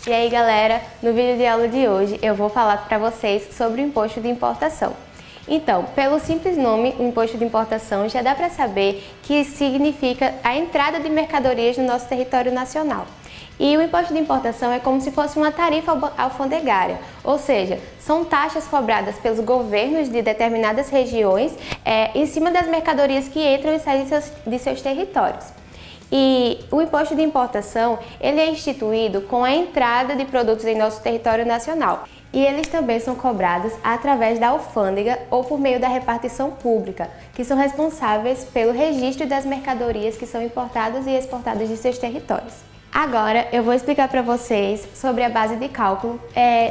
E aí galera, no vídeo de aula de hoje eu vou falar para vocês sobre o imposto de importação. Então, pelo simples nome, o imposto de importação já dá para saber que significa a entrada de mercadorias no nosso território nacional. E o imposto de importação é como se fosse uma tarifa alfandegária, ou seja, são taxas cobradas pelos governos de determinadas regiões em cima das mercadorias que entram e saem de seus territórios. E o imposto de importação, ele é instituído com a entrada de produtos em nosso território nacional. E eles também são cobrados através da alfândega ou por meio da repartição pública, que são responsáveis pelo registro das mercadorias que são importadas e exportadas de seus territórios. Agora eu vou explicar para vocês sobre a base de cálculo,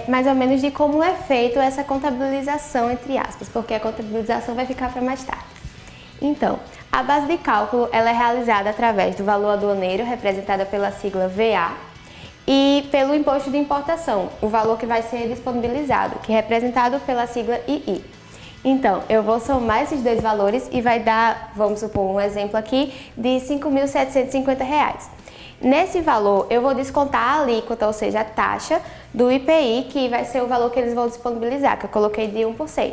mais ou menos de como é feito essa contabilização, entre aspas, porque a contabilização vai ficar para mais tarde. Então, a base de cálculo ela é realizada através do valor aduaneiro, representada pela sigla VA, e pelo imposto de importação, o valor que vai ser disponibilizado, que é representado pela sigla II. Então, eu vou somar esses dois valores e vai dar, vamos supor, um exemplo aqui, de R$ 5.750. Nesse valor, eu vou descontar a alíquota, ou seja, a taxa do IPI, que vai ser o valor que eles vão disponibilizar, que eu coloquei de 1%.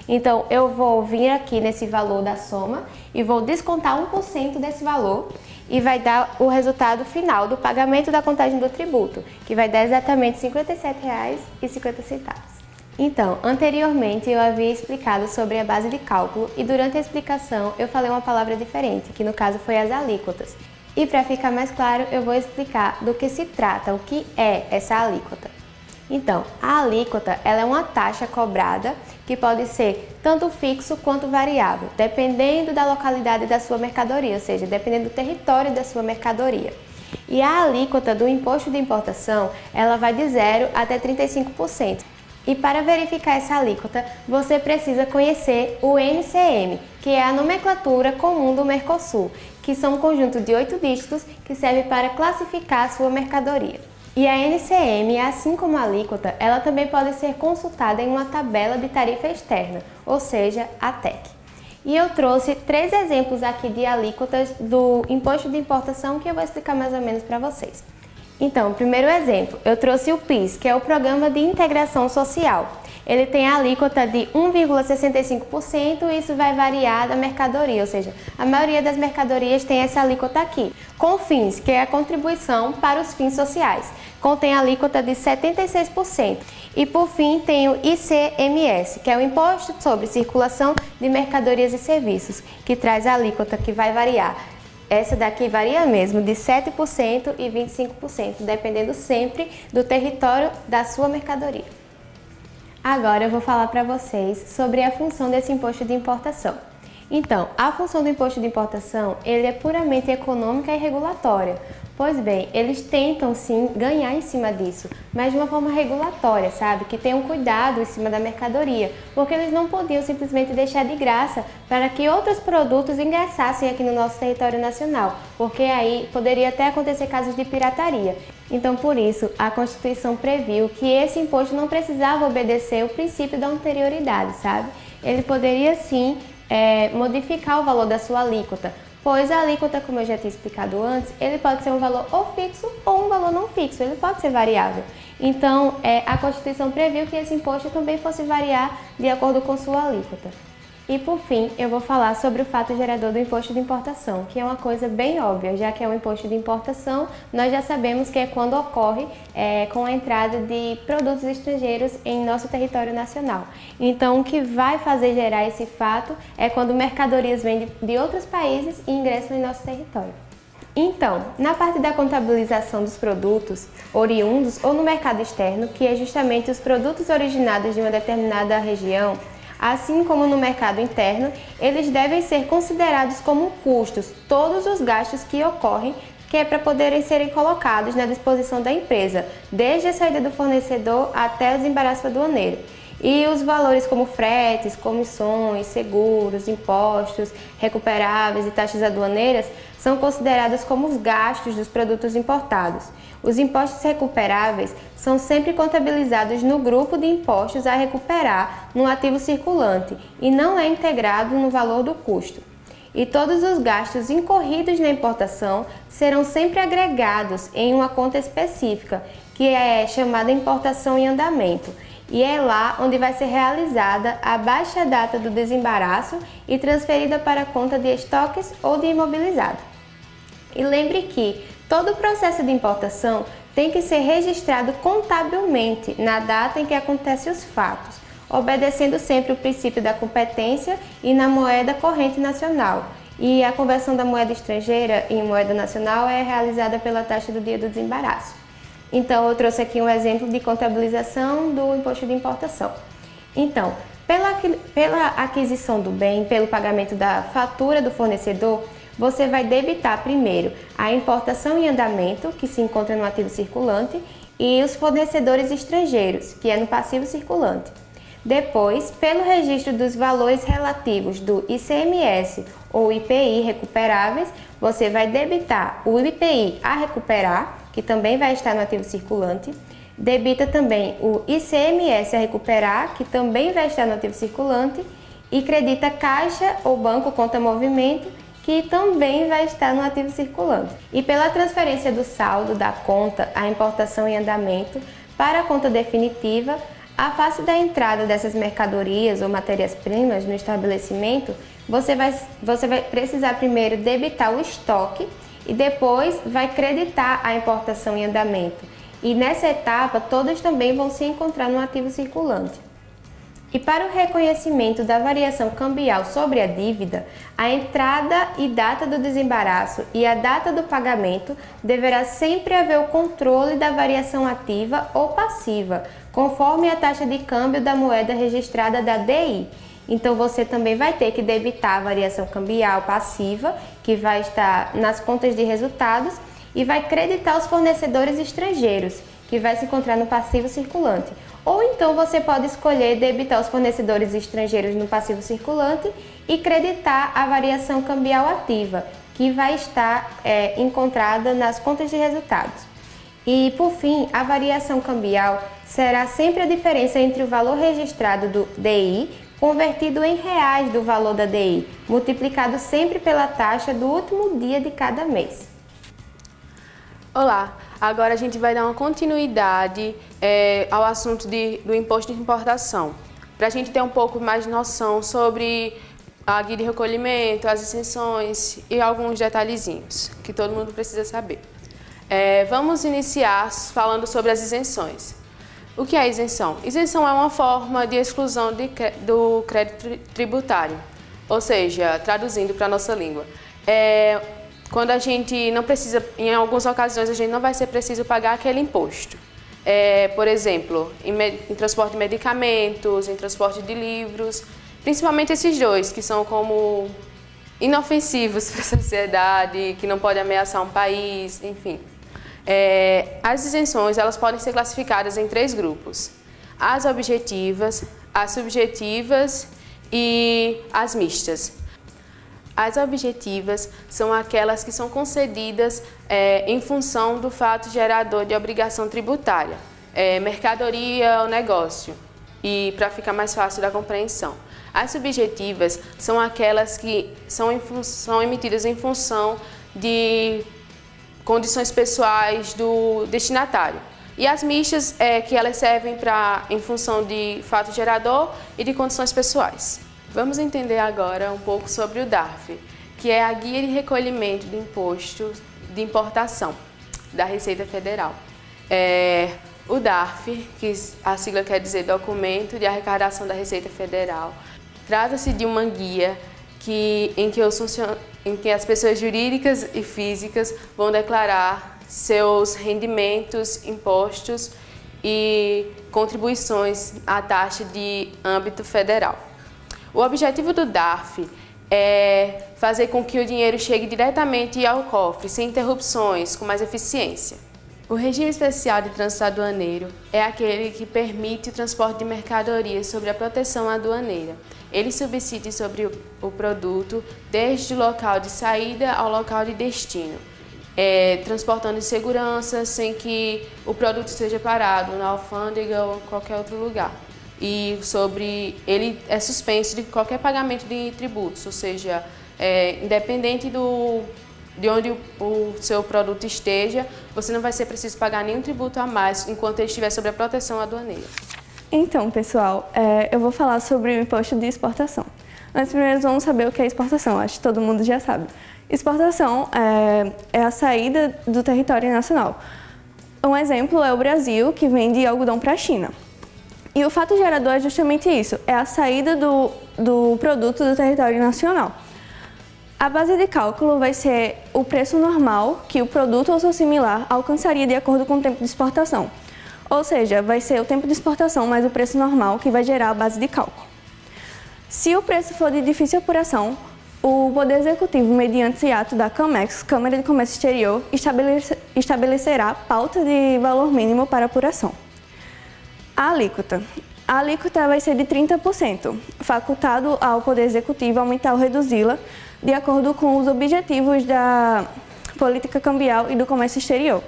Então, eu vou vir aqui nesse valor da soma e vou descontar 1% desse valor e vai dar o resultado final do pagamento da contagem do tributo, que vai dar exatamente R$ 57,50. Então, anteriormente eu havia explicado sobre a base de cálculo e durante a explicação eu falei uma palavra diferente, que no caso foi as alíquotas. E para ficar mais claro, eu vou explicar do que se trata, o que é essa alíquota. Então, a alíquota ela é uma taxa cobrada que pode ser tanto fixo quanto variável, dependendo da localidade da sua mercadoria, ou seja, dependendo do território da sua mercadoria. E a alíquota do imposto de importação, ela vai de 0 até 35%. E para verificar essa alíquota, você precisa conhecer o NCM, que é a nomenclatura comum do Mercosul, que são um conjunto de 8 dígitos que serve para classificar a sua mercadoria. E a NCM, assim como a alíquota, ela também pode ser consultada em uma tabela de tarifa externa, ou seja, a TEC. E eu trouxe 3 exemplos aqui de alíquotas do imposto de importação que eu vou explicar mais ou menos para vocês. Então, primeiro exemplo, eu trouxe o PIS, que é o Programa de Integração Social. Ele tem a alíquota de 1,65% e isso vai variar da mercadoria, ou seja, a maioria das mercadorias tem essa alíquota aqui. CONFINS, que é a contribuição para os fins sociais, contém a alíquota de 76%. E por fim tem o ICMS, que é o Imposto sobre Circulação de Mercadorias e Serviços, que traz a alíquota que vai variar. Essa daqui varia mesmo, de 7% e 25%, dependendo sempre do território da sua mercadoria. Agora eu vou falar para vocês sobre a função desse imposto de importação. Então, a função do imposto de importação, ele é puramente econômica e regulatória. Pois bem, eles tentam sim ganhar em cima disso, mas de uma forma regulatória, sabe? Que tenham cuidado em cima da mercadoria, porque eles não podiam simplesmente deixar de graça para que outros produtos ingressassem aqui no nosso território nacional, porque aí poderia até acontecer casos de pirataria. Então, por isso, a Constituição previu que esse imposto não precisava obedecer o princípio da anterioridade, sabe? Ele poderia sim modificar o valor da sua alíquota, pois a alíquota, como eu já tinha explicado antes, ele pode ser um valor ou fixo ou um valor não fixo, ele pode ser variável. Então, a Constituição previu que esse imposto também fosse variar de acordo com sua alíquota. E por fim, eu vou falar sobre o fato gerador do imposto de importação, que é uma coisa bem óbvia, já que é um imposto de importação, nós já sabemos que é quando ocorre com a entrada de produtos estrangeiros em nosso território nacional. Então, o que vai fazer gerar esse fato é quando mercadorias vêm de outros países e ingressam em nosso território. Então, na parte da contabilização dos produtos oriundos ou no mercado externo, que é justamente os produtos originados de uma determinada região, assim como no mercado interno, eles devem ser considerados como custos, todos os gastos que ocorrem, que é para poderem serem colocados na disposição da empresa, desde a saída do fornecedor até o desembaraço aduaneiro. E os valores como fretes, comissões, seguros, impostos, recuperáveis e taxas aduaneiras são considerados como os gastos dos produtos importados. Os impostos recuperáveis são sempre contabilizados no grupo de impostos a recuperar no ativo circulante e não é integrado no valor do custo. e todos os gastos incorridos na importação serão sempre agregados em uma conta específica, que é chamada importação em andamento, e é lá onde vai ser realizada a baixa data do desembaraço e transferida para a conta de estoques ou de imobilizado. E lembre que todo o processo de importação tem que ser registrado contabilmente na data em que acontecem os fatos, obedecendo sempre o princípio da competência e na moeda corrente nacional. E a conversão da moeda estrangeira em moeda nacional é realizada pela taxa do dia do desembaraço. Então, eu trouxe aqui um exemplo de contabilização do imposto de importação. Então, pela aquisição do bem, pelo pagamento da fatura do fornecedor, você vai debitar primeiro a importação em andamento, que se encontra no ativo circulante, e os fornecedores estrangeiros, que é no passivo circulante. Depois, pelo registro dos valores relativos do ICMS ou IPI recuperáveis, você vai debitar o IPI a recuperar, que também vai estar no ativo circulante, debita também o ICMS a recuperar, que também vai estar no ativo circulante, e credita caixa ou banco conta movimento, que também vai estar no ativo circulante. E pela transferência do saldo da conta, a importação em andamento, para a conta definitiva, a face da entrada dessas mercadorias ou matérias-primas no estabelecimento, você vai precisar primeiro debitar o estoque e depois vai creditar a importação em andamento. E nessa etapa, todas também vão se encontrar no ativo circulante. E para o reconhecimento da variação cambial sobre a dívida, a entrada e data do desembaraço e a data do pagamento deverá sempre haver o controle da variação ativa ou passiva, conforme a taxa de câmbio da moeda registrada da DI. Então, você também vai ter que debitar a variação cambial passiva, que vai estar nas contas de resultados, e vai creditar os fornecedores estrangeiros, que vai se encontrar no passivo circulante. Ou então você pode escolher debitar os fornecedores estrangeiros no passivo circulante e creditar a variação cambial ativa, que vai estar encontrada nas contas de resultados. E, por fim, a variação cambial será sempre a diferença entre o valor registrado do DI convertido em reais do valor da DI, multiplicado sempre pela taxa do último dia de cada mês. Olá, agora a gente vai dar uma continuidade ao assunto do imposto de importação, para a gente ter um pouco mais de noção sobre a guia de recolhimento, as isenções e alguns detalhezinhos que todo mundo precisa saber. Vamos iniciar falando sobre as isenções. O que é isenção? Isenção é uma forma de exclusão do crédito tributário, ou seja, traduzindo para a nossa língua. Quando a gente não precisa, em algumas ocasiões, a gente não vai ser preciso pagar aquele imposto. Por exemplo, em transporte de medicamentos, em transporte de livros, principalmente esses dois, que são como inofensivos para a sociedade, que não podem ameaçar um país, enfim. As isenções elas podem ser classificadas em 3 grupos: as objetivas, as subjetivas e as mistas. As objetivas são aquelas que são concedidas em função do fato gerador de obrigação tributária, mercadoria ou negócio, e para ficar mais fácil da compreensão. As subjetivas são aquelas que são emitidas em função de condições pessoais do destinatário. E as mistas que elas servem em função de fato gerador e de condições pessoais. Vamos entender agora um pouco sobre o DARF, que é a Guia de Recolhimento do Imposto de Importação da Receita Federal. O DARF, que a sigla quer dizer Documento de Arrecadação da Receita Federal, trata-se de uma guia em que as pessoas jurídicas e físicas vão declarar seus rendimentos, impostos e contribuições à taxa de âmbito federal. O objetivo do DARF é fazer com que o dinheiro chegue diretamente ao cofre, sem interrupções, com mais eficiência. O regime especial de trânsito aduaneiro é aquele que permite o transporte de mercadorias sob a proteção aduaneira. Ele subside sobre o produto desde o local de saída ao local de destino, transportando em segurança sem que o produto seja parado na alfândega ou em qualquer outro lugar. E ele é suspenso de qualquer pagamento de tributos, ou seja, Independente de onde o seu produto esteja, você não vai ser preciso pagar nenhum tributo a mais enquanto ele estiver sob a proteção aduaneira. Então, pessoal, eu vou falar sobre o imposto de exportação. Mas primeiro vamos saber o que é exportação, acho que todo mundo já sabe. Exportação é a saída do território nacional. Um exemplo é o Brasil, que vende algodão para a China. E o fato gerador é justamente isso, é a saída do produto do território nacional. A base de cálculo vai ser o preço normal que o produto ou seu similar alcançaria de acordo com o tempo de exportação. Ou seja, vai ser o tempo de exportação mais o preço normal que vai gerar a base de cálculo. Se o preço for de difícil apuração, o Poder Executivo, mediante ato da CAMEX, Câmara de Comércio Exterior, estabelecerá pauta de valor mínimo para apuração. A alíquota. A alíquota vai ser de 30%, facultado ao Poder Executivo aumentar ou reduzi-la de acordo com os objetivos da política cambial e do comércio exterior.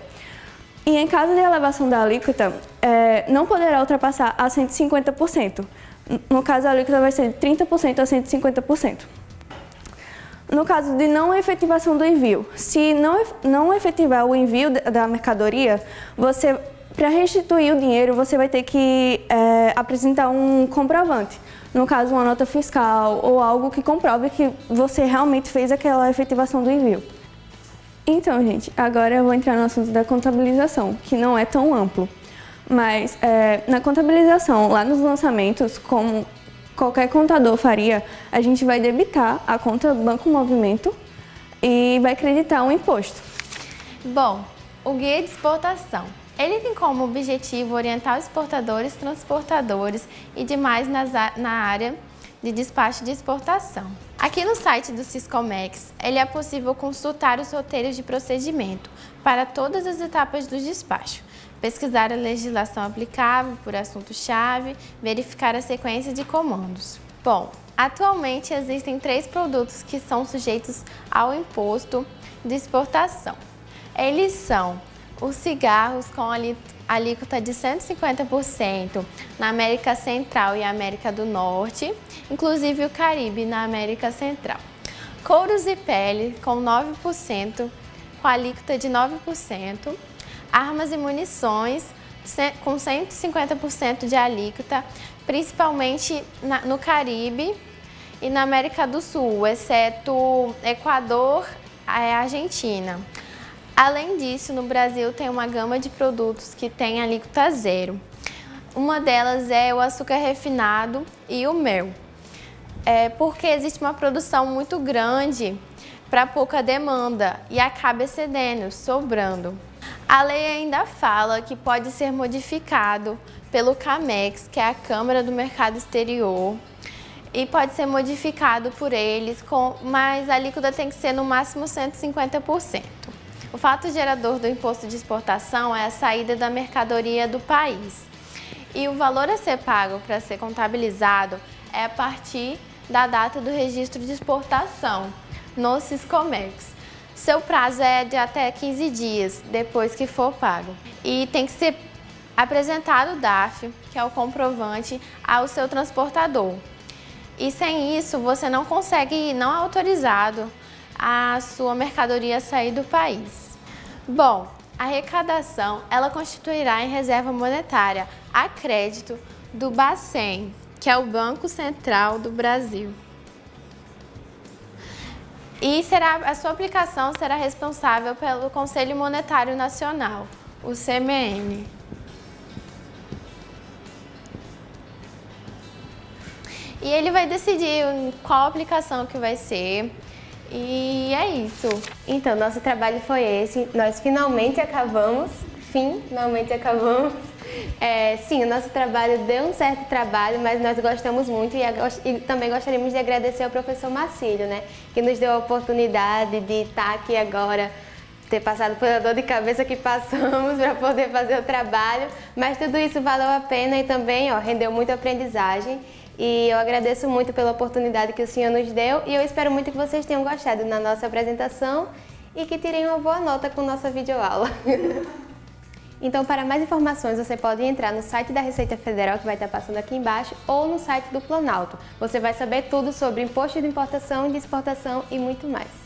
E em caso de elevação da alíquota, não poderá ultrapassar a 150%. No caso, a alíquota vai ser de 30% a 150%. No caso de não efetivação do envio, se não efetivar o envio da mercadoria, para restituir o dinheiro, você vai ter que apresentar um comprovante. No caso, uma nota fiscal ou algo que comprove que você realmente fez aquela efetivação do envio. Então, gente, agora eu vou entrar no assunto da contabilização, que não é tão amplo. Mas na contabilização, lá nos lançamentos, como qualquer contador faria, a gente vai debitar a conta Banco Movimento e vai creditar um imposto. Bom, o guia de exportação. Ele tem como objetivo orientar os exportadores, transportadores e demais na área de despacho de exportação. Aqui no site do Siscomex, ele é possível consultar os roteiros de procedimento para todas as etapas do despacho, pesquisar a legislação aplicável por assunto-chave, verificar a sequência de comandos. Bom, atualmente existem 3 produtos que são sujeitos ao imposto de exportação. Eles são os cigarros com alíquota de 150% na América Central e América do Norte, inclusive o Caribe na América Central. Couros e pele com 9%, com alíquota de 9%. Armas e munições com 150% de alíquota, principalmente no Caribe e na América do Sul, exceto Equador e Argentina. Além disso, no Brasil tem uma gama de produtos que tem alíquota zero. Uma delas é o açúcar refinado e o mel. Porque existe uma produção muito grande para pouca demanda e acaba excedendo, sobrando. A lei ainda fala que pode ser modificado pelo CAMEX, que é a Câmara do Mercado Exterior, e pode ser modificado por eles, mas a alíquota tem que ser no máximo 150%. O fato gerador do imposto de exportação é a saída da mercadoria do país. E o valor a ser pago para ser contabilizado é a partir da data do registro de exportação no Siscomex. Seu prazo é de até 15 dias depois que for pago. E tem que ser apresentado o DARF, que é o comprovante, ao seu transportador. E sem isso, você não consegue, não é autorizado a sua mercadoria sair do país. Bom, a arrecadação, ela constituirá em reserva monetária a crédito do Bacen, que é o Banco Central do Brasil. E a sua aplicação será responsável pelo Conselho Monetário Nacional, o CMN. E ele vai decidir qual aplicação que vai ser. E é isso. Então, nosso trabalho foi esse. Nós finalmente acabamos. Sim, o nosso trabalho deu um certo trabalho, mas nós gostamos muito e também gostaríamos de agradecer ao professor Marcílio, né, que nos deu a oportunidade de estar aqui agora, ter passado pela dor de cabeça que passamos para poder fazer o trabalho, mas tudo isso valeu a pena e também rendeu muita aprendizagem. E eu agradeço muito pela oportunidade que o senhor nos deu e eu espero muito que vocês tenham gostado da nossa apresentação e que tirem uma boa nota com nossa videoaula. Então, para mais informações, você pode entrar no site da Receita Federal, que vai estar passando aqui embaixo, ou no site do Planalto. Você vai saber tudo sobre imposto de importação, de exportação e muito mais.